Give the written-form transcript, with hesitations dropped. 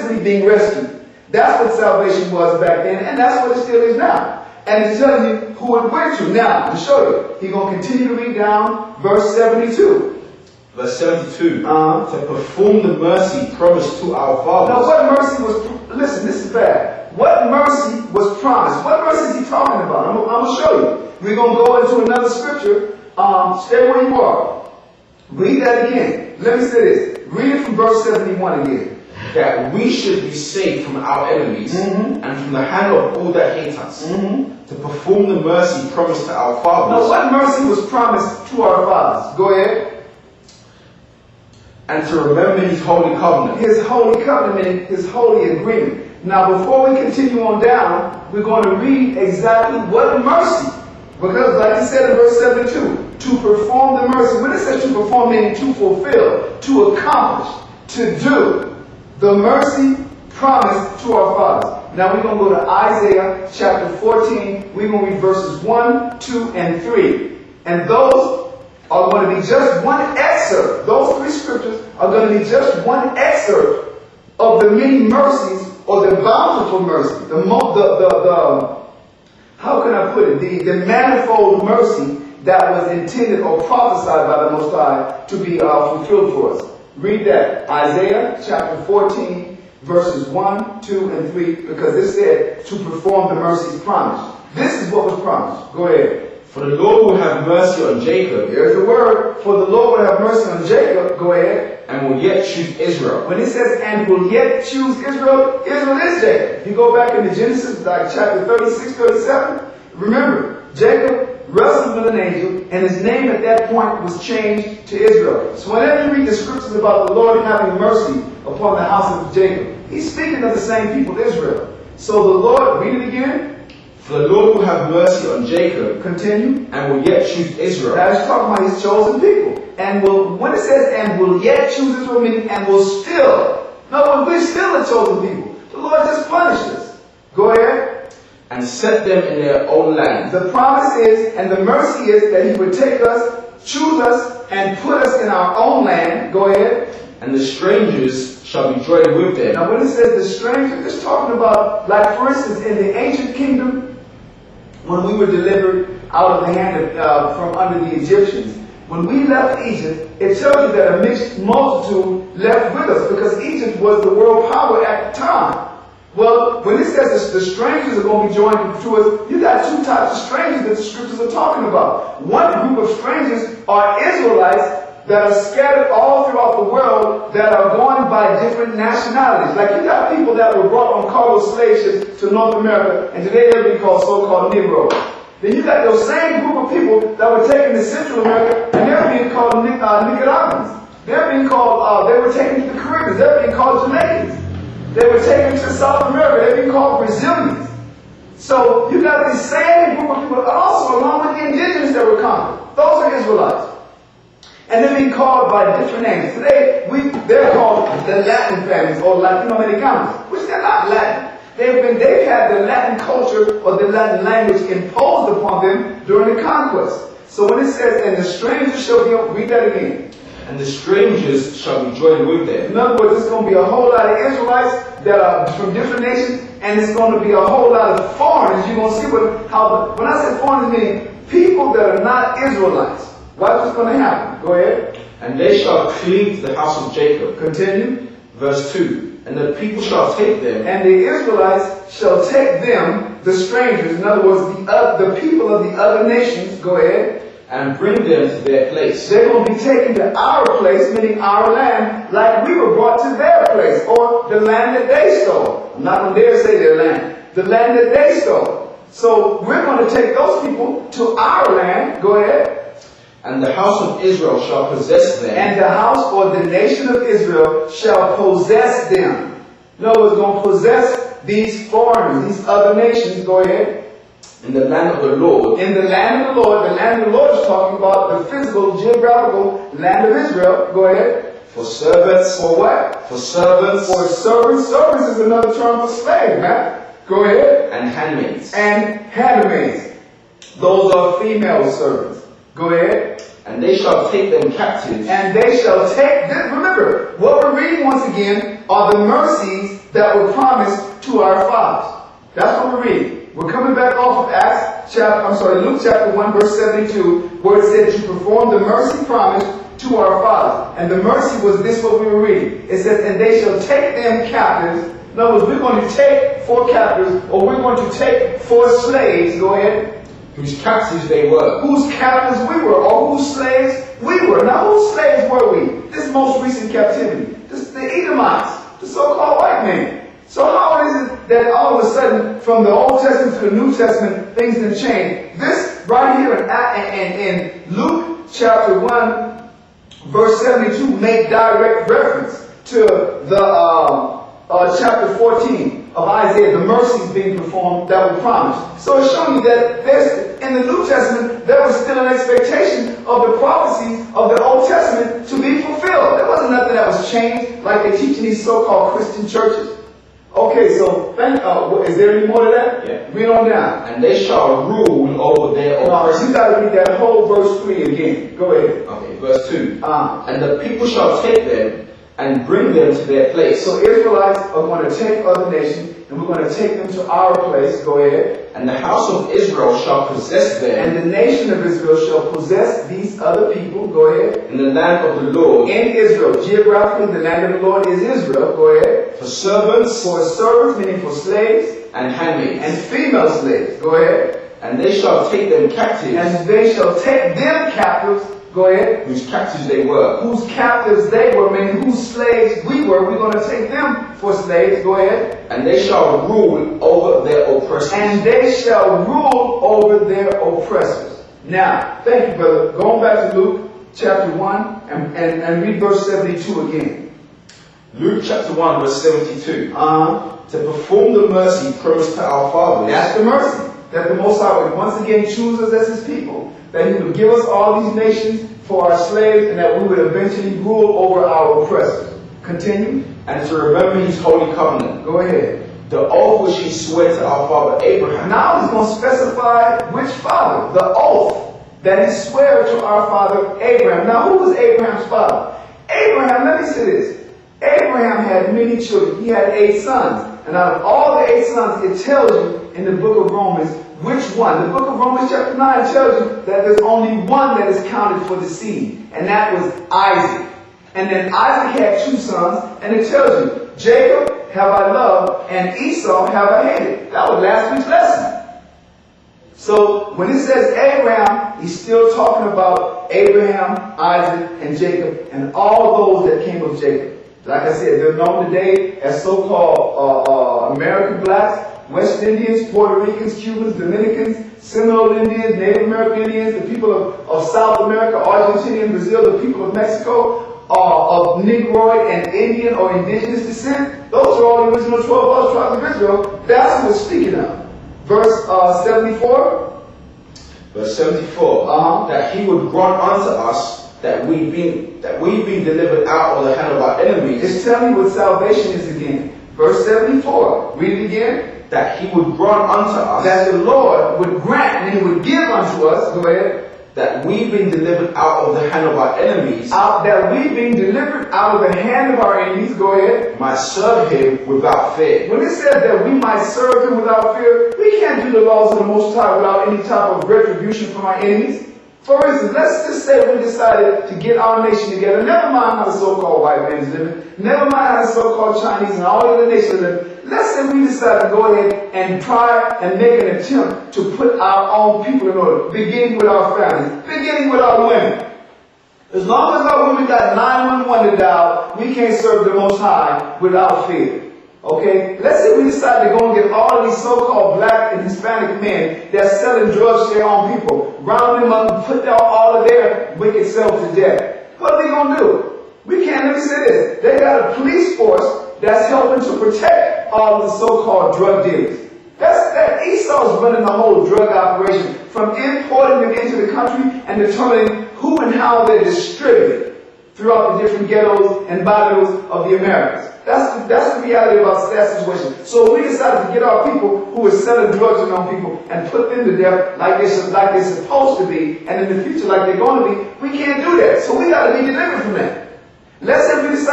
physically being rescued. That's what salvation was back then, and that's what it still is now. And it's telling you who it went to. Now, to show you, he's going to continue to read down verse 72. Verse 72, to perform the mercy promised to our fathers. Now, what mercy was, listen, this is bad. What mercy was promised? What mercy is he talking about? I'm going to show you. We're going to go into another scripture. Stay where you are. Read that again. Let me say this. Read it from verse 71 again. That we should be saved from our enemies and from the hand of all that hate us. To perform the mercy promised to our fathers. Now, what mercy was promised to our fathers? Go ahead. And to remember his holy covenant. His holy covenant, meaning his holy agreement. Now, before we continue on down, we're going to read exactly what mercy. Because, like he said in verse 72, to perform the mercy. When it says to perform, meaning to fulfill, to accomplish, to do the mercy promised to our fathers. Now, we're going to go to Isaiah chapter 14. We're going to read verses 1, 2, and 3. And those are going to be just one excerpt. Those three scriptures are going to be just one excerpt of the many mercies or the bountiful mercy. How can I put it? The manifold mercy that was intended or prophesied by the Most High to be fulfilled for us. Read that. Isaiah chapter 14, verses 1, 2, and 3, because it said to perform the mercies promised. This is what was promised. Go ahead. For the Lord will have mercy on Jacob. Here's the word. For the Lord will have mercy on Jacob. Go ahead. And will yet choose Israel. When it says, and will yet choose Israel, Israel is Jacob. If you go back into Genesis, like chapter 36, 37, remember, Jacob wrestled with an angel, and his name at that point was changed to Israel. So whenever you read the scriptures about the Lord having mercy upon the house of Jacob, he's speaking of the same people, Israel. So the Lord, read it again. For the Lord will have mercy on Jacob. Continue. And will yet choose Israel. Now he's talking about his chosen people. And will, when it says, and will yet choose Israel, meaning, and will still. No, we're still a chosen people. The Lord just punished us. Go ahead. And set them in their own land. The promise is, and the mercy is, that he would take us, choose us, and put us in our own land. Go ahead. And the strangers shall be joined with them. Now when it says the strangers, it's talking about, like for instance, in the ancient kingdom, when we were delivered out of the hand of, from under the Egyptians, when we left Egypt, it tells you that a mixed multitude left with us because Egypt was the world power at the time. Well, when it says the strangers are going to be joined to us, you got two types of strangers that the scriptures are talking about. One group of strangers are Israelites that are scattered all throughout the world that are going by different nationalities. Like you got people that were brought on cargo slave ships to North America, and today they're being called so-called Negroes. Then you got those same group of people that were taken to Central America, and they're being called Nicaraguans. They're being called, they were taken to the Caribbean. They're being called Jamaicans. They were taken to South America. They're being called Brazilians. So you got this same group of people, also along with the indigenous that were conquered. Those are Israelites. And they're being called by different names. Today, they're called the Latin families or Latino-Americanos, which they're not Latin. They've had the Latin culture or the Latin language imposed upon them during the conquest. So when it says, and the strangers shall be, read that again. And the strangers shall be joined with them. In other words, it's going to be a whole lot of Israelites that are from different nations, and it's going to be a whole lot of foreigners. You're going to see when I say foreigners, meaning people that are not Israelites. Watch what's going to happen. Go ahead. And they shall cleave to the house of Jacob. Continue. Verse 2. And the people shall take them. And the Israelites shall take them, the strangers, in other words, the people of the other nations, go ahead. And bring them to their place. They're going to be taken to our place, meaning our land, like we were brought to their place, or the land that they stole. I'm not going to dare say their land. The land that they stole. So we're going to take those people to our land. Go ahead. And the house of Israel shall possess them. And the house or the nation of Israel shall possess them. In other words, going to possess these foreigners, these other nations. Go ahead. In the land of the Lord. In the land of the Lord. The land of the Lord is talking about the physical, geographical land of Israel. Go ahead. For servants. For what? For servants. For servants. Servants is another term for slave, man. Go ahead. And handmaids. And handmaids. Those are female servants. Go ahead. And they shall take them captive. And they shall take them. Remember, what we're reading once again are the mercies that that were promised to our fathers. That's what we're reading. We're coming back off of Luke chapter 1, verse 72, where it said to perform the mercy promised to our fathers. And the mercy was this, what we were reading. It says, and they shall take them captives. In other words, we're going to take 4 captives, or we're going to take 4 slaves. Go ahead. Whose captives they were. Whose captives we were, or whose slaves we were. Now, whose slaves were we? This most recent captivity. The Edomites, the so-called white men. So how is it that all of a sudden, from the Old Testament to the New Testament, things didn't change? This right here in Luke chapter 1, verse 72, make direct reference to the chapter 14 of Isaiah, the mercies being performed that were promised. So it's showing you that in the New Testament, there was still an expectation of the prophecies of the Old Testament to be fulfilled. There wasn't nothing that was changed like they teach in these so-called Christian churches. Okay, so is there any more to that? Yeah. Read on down. And they shall rule over their oppressors. You got to read that whole verse 3 again. Go ahead. Okay, verse 2. And the people shall take them and bring them to their place. So Israelites are going to take other nations, and we're going to take them to our place. Go ahead. And the house of Israel shall possess them. And the nation of Israel shall possess these other people. Go ahead. In the land of the Lord. In Israel. Geographically, the land of the Lord is Israel. Go ahead. For servants. For servants, meaning for slaves. And handmaids. And female slaves. Go ahead. And they shall take them captives. And they shall take them captives. Go ahead. Whose captives they were. Whose captives they were, meaning whose slaves we were. We're going to take them for slaves. Go ahead. And they shall rule over their oppressors. And they shall rule over their oppressors. Now, thank you, brother. Going back to Luke chapter 1 and read verse 72 again. Luke chapter 1, verse 72. To perform the mercy promised to our fathers. That's the mercy that the Most High would once again choose us as His people. That He would give us all these nations for our slaves, and that we would eventually rule over our oppressors. Continue. And to remember His holy covenant. Go ahead. The oath which He swore to our father Abraham. Now He's going to specify which father. The oath that He swore to our father Abraham. Now, who was Abraham's father? Abraham, let me say this. Abraham had many children. He had 8 sons. And out of all the 8 sons, it tells you in the book of Romans which one. The book of Romans chapter 9 tells you that there's only one that is counted for the seed. And that was Isaac. And then Isaac had 2 sons. And it tells you, Jacob have I loved, and Esau have I hated. That was last week's lesson. So when it says Abraham, he's still talking about Abraham, Isaac, and Jacob, and all those that came of Jacob. Like I said, they're known today as so-called American blacks, West Indians, Puerto Ricans, Cubans, Dominicans, Seminole Indians, Native American Indians, the people of South America, Argentina, and Brazil, the people of Mexico, of Negroid and Indian or indigenous descent. Those are all the original 12 tribes of Israel. That's what we're speaking of. Verse 74. Verse 74. That He would grant unto us that we being delivered out of the hand of our enemies. It's telling you what salvation is again. Verse 74. Read it again. That He would grant unto us. That the Lord would grant and He would give unto us. Go ahead. That we being delivered out of the hand of our enemies. That we being delivered out of the hand of our enemies. Go ahead. Might serve Him without fear. When it says that we might serve Him without fear, we can't do the laws of the Most High without any type of retribution from our enemies. For instance, let's just say we decided to get our nation together. Never mind how the so-called white man is living. Never mind how the so-called Chinese and all the other nations live. Let's say we decide to go ahead and try and make an attempt to put our own people in order, beginning with our families, beginning with our women. As long as our women got 911 to dial, we can't serve the Most High without fear. Okay? Let's say we decide to go and get all of these so-called black and Hispanic men that's selling drugs to their own people, round them up and put all of their wicked selves to death. What are we going to do? We can't. Let me say this. They got a police force that's helping to protect all of the so-called drug dealers. That Esau's running the whole drug operation, from importing them into the country and determining who and how they're distributed throughout the different ghettos and barrios of the Americas. That's the reality about that situation. So we decided to get our people who are selling drugs to our people and put them to death like they're supposed to be, and in the future like they're going to be. We can't do that. So we got to be delivered from that. Let's say we decide